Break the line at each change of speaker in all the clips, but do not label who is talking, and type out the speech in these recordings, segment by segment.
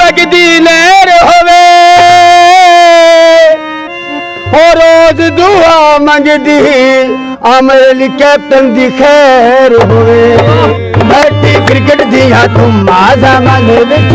लगदी लहर होवे और रोज दुआ मंगदी अमर कैप्टन दी खैर होवे बैठी क्रिकेट दिया तुम माजा मंग विच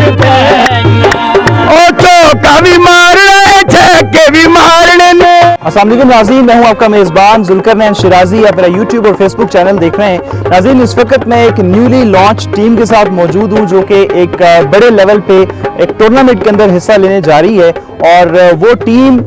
ओ चौका भी मार रहे छक्के भी मारने ने।
अस्सलाम वालेकुम नाज़रीन, मैं हूं आपका मेज़बान ज़ुल्करनैन शिराज़ी। आप मेरा यूट्यूब और फेसबुक चैनल देख रहे हैं। नाज़रीन, इस वक्त मैं एक न्यूली लॉन्च टीम के साथ मौजूद हूं जो कि एक बड़े लेवल पे एक टूर्नामेंट के अंदर हिस्सा लेने जा रही है और वो टीम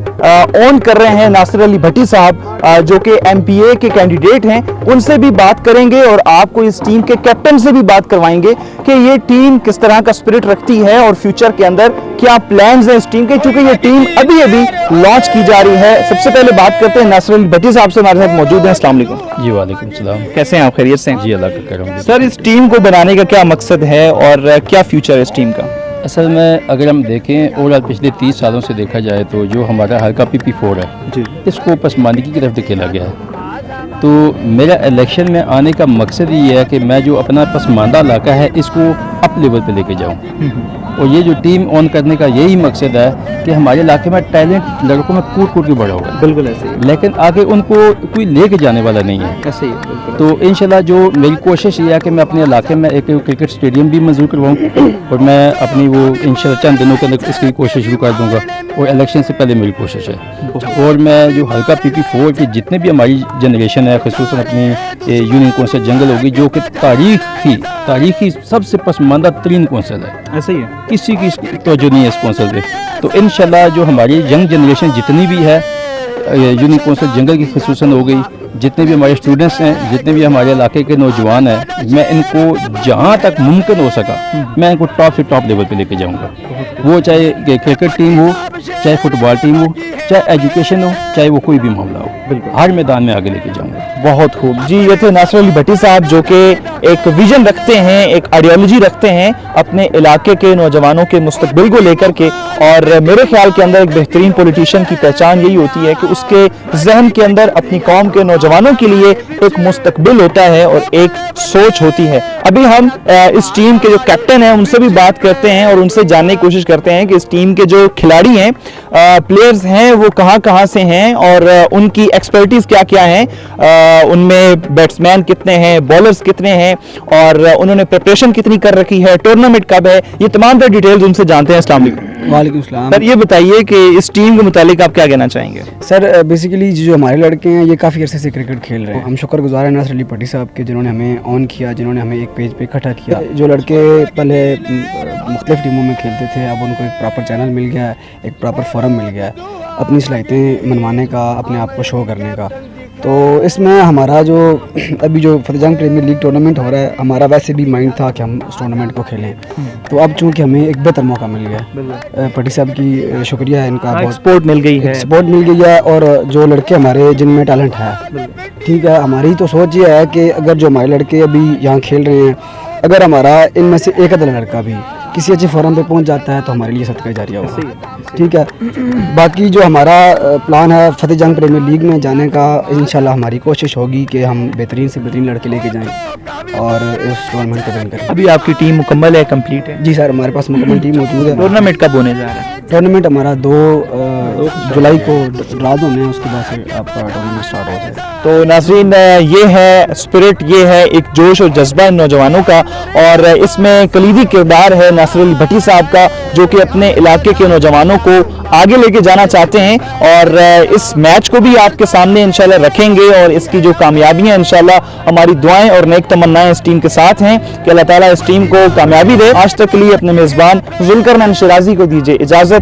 ओन कर रहे हैं नासिर अली भट्टी साहब जो कि MPA के कैंडिडेट हैं। उनसे भी बात करेंगे और आपको इस टीम के कैप्टन से भी बात करवाएंगे कि ये टीम किस तरह का स्पिरिट रखती है और फ्यूचर के अंदर क्या प्लान्स हैं इस टीम के, चूंकि ये टीम अभी अभी लॉन्च की जा रही है। सबसे पहले बात करते हैं नासिर अली भट्टी साहब से, हमारे साथ मौजूद हैं। अस्सलाम वालेकुम।
जी वालेकुम सलाम।
कैसे हैं आप? खैरियत से हैं?
जी अल्लाह का करम है।
सर, इस टीम को बनाने का क्या मकसद है और क्या फ्यूचर है इस टीम का?
असल में अगर हम देखें ओवरऑल पिछले 30 सालों से देखा जाए तो जो हमारा हल्का PP4 है
जी,
इसको पसमानदगी की तरफ धकेला गया है। तो मेरा इलेक्शन में आने का मकसद ये है कि मैं जो अपना पसमानदा इलाका है इसको अप लेवल पे लेके जाऊं और ये जो टीम ऑन करने का यही मकसद है कि हमारे इलाके में टैलेंट लड़कों में कूट कूट के बड़ा होगा।
बिल्कुल ऐसे ही,
लेकिन आगे उनको कोई लेके जाने वाला नहीं है।
ऐसे ही है, बिल्कुल।
तो इंशाल्लाह जो मेरी कोशिश ये है कि मैं अपने इलाके में एक क्रिकेट स्टेडियम भी मंजूर करवाऊँ और मैं अपनी वो इंशाल्लाह चंद दिनों के अंदर इसकी कोशिश शुरू कर दूंगा और इलेक्शन से पहले मेरी कोशिश है। और मैं जो हल्का PP4 की जितने भी हमारी जनरेशन है, ख़ुसूसन अपनी यूनियन कौंसिल जंगल होगी जो कि तारीखी सबसे पसमानदा तरीन कौंसिल है,
ऐसे ही है।
किसी की तवज्जो नहीं है इस कौंसिल पे। तो इंशाल्लाह जो हमारी यंग जनरेशन जितनी भी है यूनियन कौंसिल जंगल की ख़ुसूसन हो गई, जितने भी हमारे स्टूडेंट्स हैं, जितने भी हमारे इलाके के नौजवान हैं, मैं इनको जहाँ तक मुमकिन हो सका मैं इनको टॉप से टॉप लेवल पे लेके जाऊँगा। वो चाहे क्रिकेट टीम हो, चाहे फुटबॉल टीम हो, चाहे एजुकेशन हो, चाहे वो कोई भी मामला हो, बिल्कुल हर मैदान में आगे लेके जाऊँगा।
बहुत खूब जी। ये थे नासिर अली भट्टी साहब जो कि एक विजन रखते हैं, एक आइडियोलॉजी रखते हैं अपने इलाके के नौजवानों के मुस्तकबिल को लेकर के। और मेरे ख्याल के अंदर एक बेहतरीन पॉलिटिशियन की पहचान यही होती है कि उसके जहन के अंदर अपनी कौम के नौजवानों के लिए एक मुस्तकबिल होता है और एक सोच होती है। अभी हम इस टीम के जो कैप्टन हैं उनसे भी बात करते हैं और उनसे जानने की कोशिश करते हैं कि इस टीम के जो खिलाड़ी हैं, प्लेयर्स हैं, वो कहाँ से हैं और उनकी एक्सपर्टीज क्या क्या है, उनमें बैट्समैन कितने हैं, बॉलर्स कितने हैं और उन्होंने प्रिपरेशन कितनी कर रखी है, टूर्नामेंट कब है, ये तमाम तर डिटेल्स उनसे जानते हैं। अस्सलाम वालेकुम।
वालेकुम सलाम।
सर, ये बताइए कि इस टीम के मुतालिक आप क्या कहना चाहेंगे?
सर, बेसिकली जो हमारे लड़के हैं ये काफ़ी अरसे से क्रिकेट खेल रहे हैं। हम शुक्रगुजार हैं नासिर अली भट्टी साहब के जिन्होंने हमें ऑन किया, जिन्होंने हमें एक पेज पे इकट्ठा किया। जो लड़के पहले मुख्तलिफ टीमों में खेलते थे अब उनको एक प्रॉपर चैनल मिल गया है, एक प्रॉपर फोरम मिल गया है अपनी सलाहियतें मनवाने का, अपने आप को शो करने का। तो इसमें हमारा जो अभी जो फतेह जंग प्रीमियर लीग टूर्नामेंट हो रहा है, हमारा वैसे भी माइंड था कि हम उस टूर्नामेंट को खेलें। तो अब चूँकि हमें एक बेहतर मौका मिल गया, भट्टी साहब की शुक्रिया है इनका, बहुत
सपोर्ट मिल गई है,
सपोर्ट मिल गई है। और जो लड़के हमारे जिनमें टैलेंट है, ठीक है, हमारी तो सोच ये है कि अगर जो हमारे लड़के अभी यहाँ खेल रहे हैं, अगर हमारा इनमें से एक आधा लड़का भी किसी अच्छे फोरम पे पहुंच जाता है तो हमारे लिए सदका जारिया होगा, ठीक है। बाकी जो हमारा प्लान है फतेह जंग प्रीमियर लीग में जाने का, इंशाल्लाह हमारी कोशिश होगी कि हम बेहतरीन से बेहतरीन लड़के लेके जाएं और इस टूर्नामेंट को विन करें।
अभी आपकी टीम मुकम्मल है, कंप्लीट है?
जी सर, हमारे पास मुकम्मल टीम मौजूद है।
टूर्नामेंट कब होने जा रहा है?
टूर्नामेंट हमारा 2 जुलाई को रात होने हैं, उसके बाद से आपका टूर्नामेंट स्टार्ट हो जाएगा।
तो नाज़रीन, ये है स्पिरिट, ये है एक जोश और जज्बा इन नौजवानों का और इसमें कलीदी किरदार है नासिर अली भट्टी साहब का जो कि अपने इलाके के नौजवानों को आगे लेके जाना चाहते हैं। और इस मैच को भी आपके सामने इंशाल्लाह रखेंगे और इसकी जो कामयाबियां इंशाल्लाह, हमारी दुआएं और नेक तमन्नाएं इस टीम के साथ हैं कि अल्लाह ताला इस टीम को कामयाबी दे। आज तक के लिए अपने मेज़बान ज़ुल्करनैन शिराज़ी को दीजिए इजाज़त।